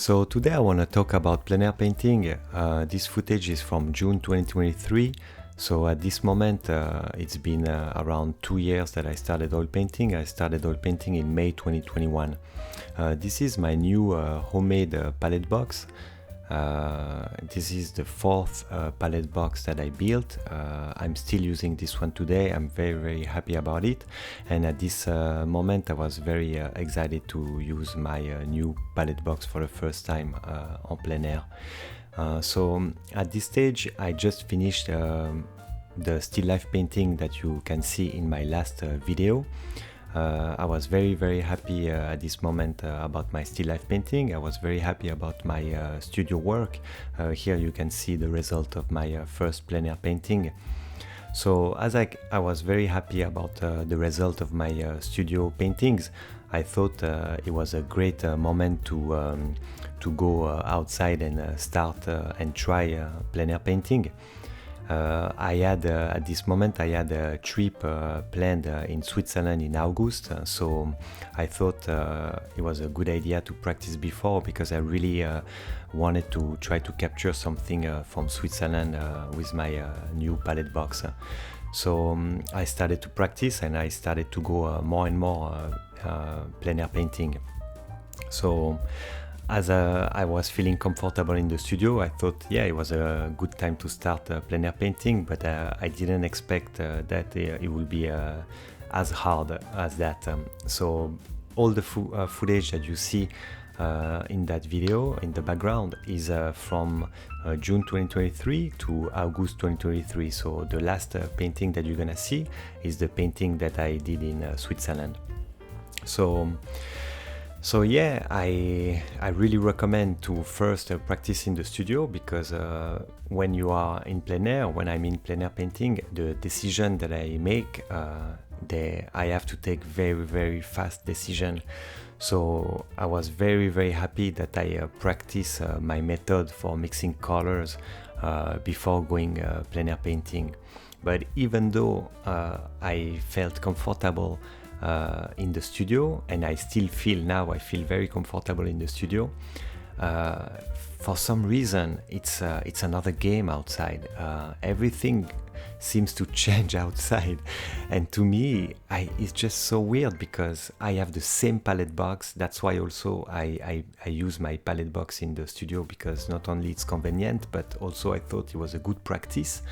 So today I want to talk about plein air painting. This footage is from June 2023. So at this moment, it's been around 2 years that I started oil painting. I started oil painting in May 2021. This is my new homemade palette box. This is the fourth palette box that I built. I'm still using this one today. I'm very happy about it, and at this moment I was very excited to use my new palette box for the first time en plein air. So at this stage I just finished the still life painting that you can see in my last video. I was very happy at this moment about my still life painting. I was very happy about my studio work. Here you can see the result of my first plein air painting. So as I was very happy about the result of my studio paintings, I thought it was a great moment to go outside and start and try plein air painting. I had at this moment I had a trip planned in Switzerland in August, so I thought it was a good idea to practice before, because I really wanted to try to capture something from Switzerland with my new palette box. So I started to practice and I started to go more and more plein air painting. So as I was feeling comfortable in the studio, I thought, yeah, it was a good time to start plein air painting, but I didn't expect that it would be as hard as that. So all the footage that you see in that video in the background is from June 2023 to August 2023. So the last painting that you're gonna see is the painting that I did in Switzerland. So yeah, I really recommend to first practice in the studio, because when you are in plein air, when I'm in plein air painting, the decision that I make, I have to take very fast decision. So I was very happy that I practice my method for mixing colors before going plein air painting. But even though I felt comfortable in the studio, and I still feel now, I feel very comfortable in the studio, for some reason it's another game outside. Everything seems to change outside, and to me it's just so weird, because I have the same palette box. That's why also I use my palette box in the studio, because not only it's convenient, but also I thought it was a good practice.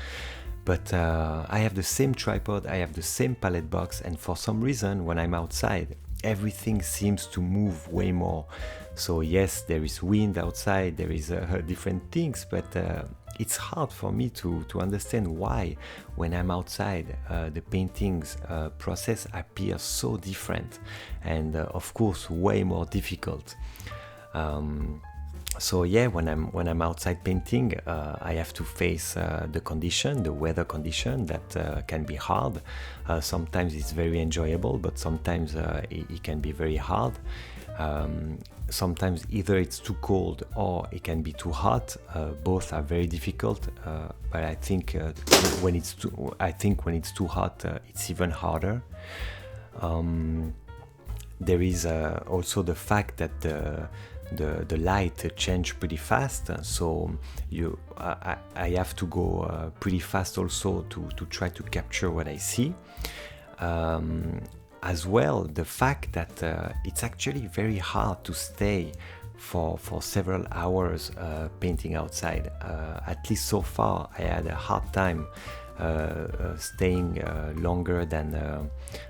But I have the same tripod, I have the same palette box, and for some reason when I'm outside, everything seems to move way more. So yes, there is wind outside, there is different things, but it's hard for me to understand why, when I'm outside, the paintings process appears so different, and of course way more difficult. So yeah, when I'm outside painting, I have to face the weather condition that can be hard. Sometimes it's very enjoyable, but sometimes it can be very hard. Sometimes either it's too cold or it can be too hot. Both are very difficult. But I think when it's too hot, it's even harder. There is also the fact that the light change pretty fast, so I have to go pretty fast also to try to capture what I see. As well, the fact that it's actually very hard to stay for several hours painting outside. At least so far I had a hard time staying longer than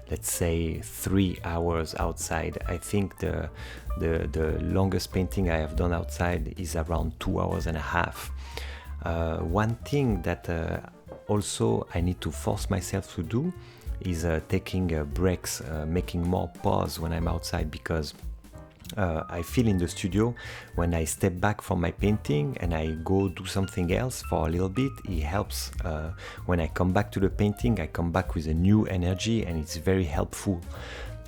let's say 3 hours outside. I think the longest painting I have done outside is around 2.5 hours. One thing that also I need to force myself to do is taking breaks, making more pause when I'm outside, because I feel in the studio, when I step back from my painting and I go do something else for a little bit, it helps. When I come back to the painting, I come back with a new energy, and it's very helpful.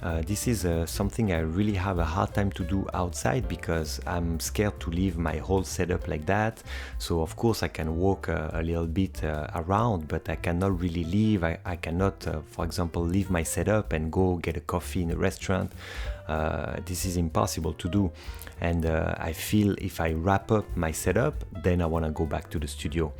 This is something I really have a hard time to do outside because I'm scared to leave my whole setup like that. So of course I can walk a little bit around, but I cannot really leave. I cannot, for example, leave my setup and go get a coffee in a restaurant. This is impossible to do. And I feel if I wrap up my setup, then I want to go back to the studio.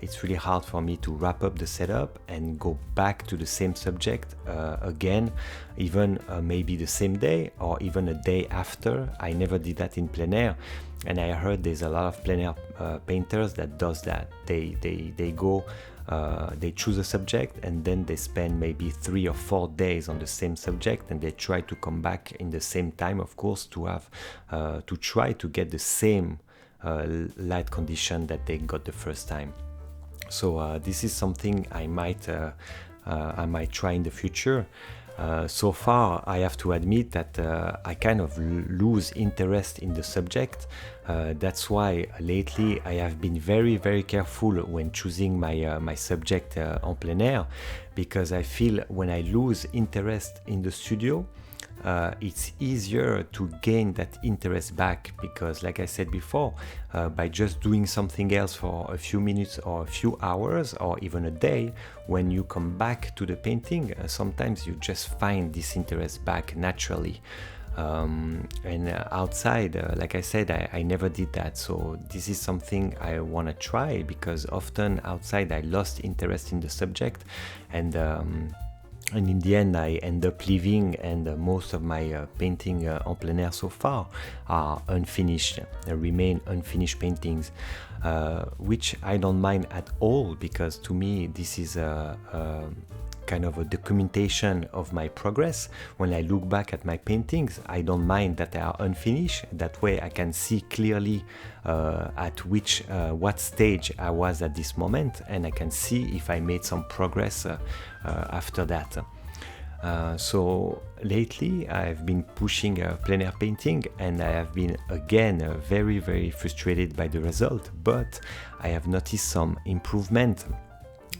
It's really hard for me to wrap up the setup and go back to the same subject again, even maybe the same day or even a day after. I never did that in plein air, and I heard there's a lot of plein air painters that does that. They go, they choose a subject and then they spend maybe 3 or 4 days on the same subject, and they try to come back in the same time, of course, to have to try to get the same light condition that they got the first time. So this is something I might try in the future. So far, I have to admit that I kind of lose interest in the subject. That's why lately I have been very, very careful when choosing my subject en plein air, because I feel when I lose interest in the studio, it's easier to gain that interest back, because like I said before, by just doing something else for a few minutes or a few hours or even a day, when you come back to the painting, sometimes you just find this interest back naturally. And outside, like I said, I never did that. So this is something I want to try, because often outside I lost interest in the subject, and in the end I end up leaving, and most of my painting en plein air so far are unfinished, remain unfinished paintings, which I don't mind at all, because to me this is a kind of a documentation of my progress. When I look back at my paintings, I don't mind that they are unfinished. That way I can see clearly at what stage I was at this moment, and I can see if I made some progress after that. So lately I've been pushing plein air painting, and I have been again very, very frustrated by the result, but I have noticed some improvement.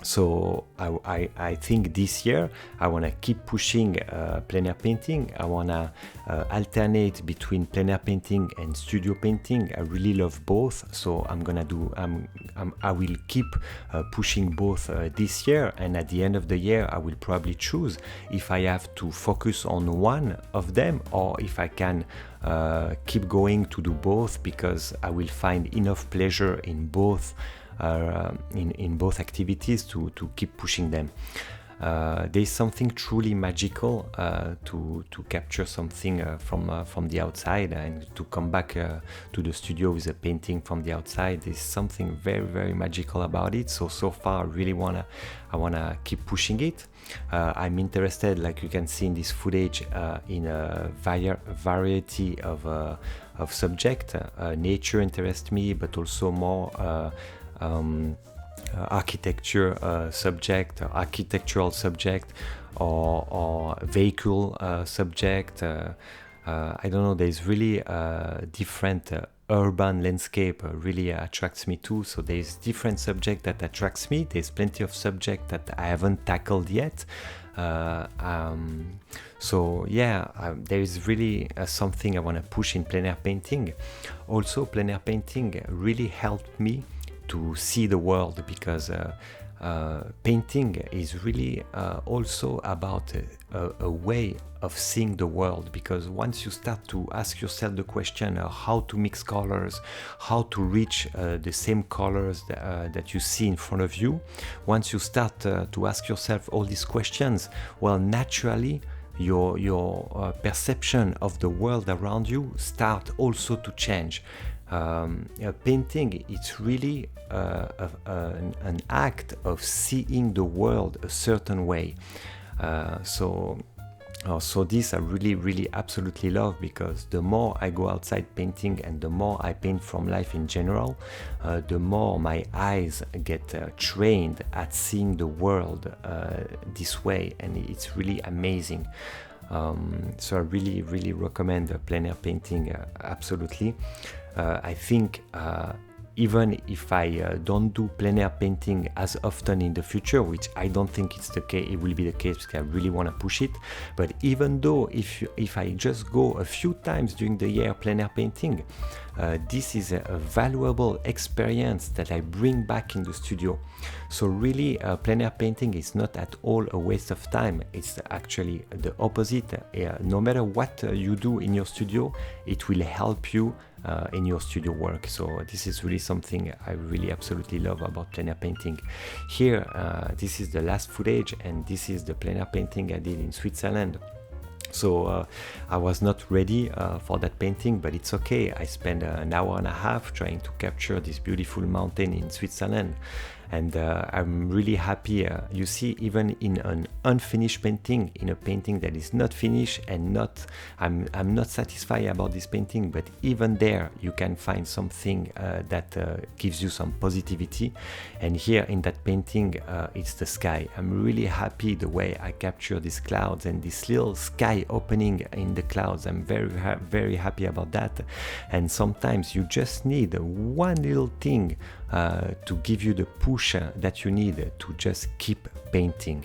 So I think this year I want to keep pushing plein air painting. I want to alternate between plein air painting and studio painting. I really love both, so I will keep pushing both this year, and at the end of the year I will probably choose if I have to focus on one of them or if I can keep going to do both, because I will find enough pleasure in both. In both activities to keep pushing them. There's something truly magical to capture something from the outside and to come back to the studio with a painting from the outside. There's something very, very magical about it. So far I wanna keep pushing it. I'm interested, like you can see in this footage, in a variety of subject. Nature interests me, but also more architectural subject or vehicle subject. I don't know, there's really different urban landscape really attracts me too. So there's different subject that attracts me. There's plenty of subject that I haven't tackled yet. So yeah, there is really something I want to push in plein air painting. Also, plein air painting really helped me to see the world, because painting is really also about a way of seeing the world, because once you start to ask yourself the question how to mix colors, how to reach the same colors that you see in front of you, once you start to ask yourself all these questions, well, naturally your perception of the world around you start also to change. Painting, it's really an act of seeing the world a certain way. So this I really absolutely love, because the more I go outside painting and the more I paint from life in general, the more my eyes get trained at seeing the world this way, and it's really amazing. So I really recommend plein air painting, absolutely. I think even if I don't do plein air painting as often in the future, which I don't think it's the case, it will be the case because I really want to push it. But even though if I just go a few times during the year plein air painting, this is a valuable experience that I bring back in the studio. So really, plein air painting is not at all a waste of time. It's actually the opposite. No matter what you do in your studio, it will help you in your studio work. So this is really something I really absolutely love about plein air painting. Here, this is the last footage, and this is the plein air painting I did in Switzerland. So I was not ready for that painting, but it's okay. I spent an hour and a half trying to capture this beautiful mountain in Switzerland. And I'm really happy. You see, even in an unfinished painting, in a painting that is not finished and I'm not satisfied about this painting, but even there you can find something that gives you some positivity. And here in that painting, it's the sky. I'm really happy the way I capture these clouds and this little sky opening in the clouds. I'm very happy about that. And sometimes you just need one little thing to give you the push that you need to just keep painting.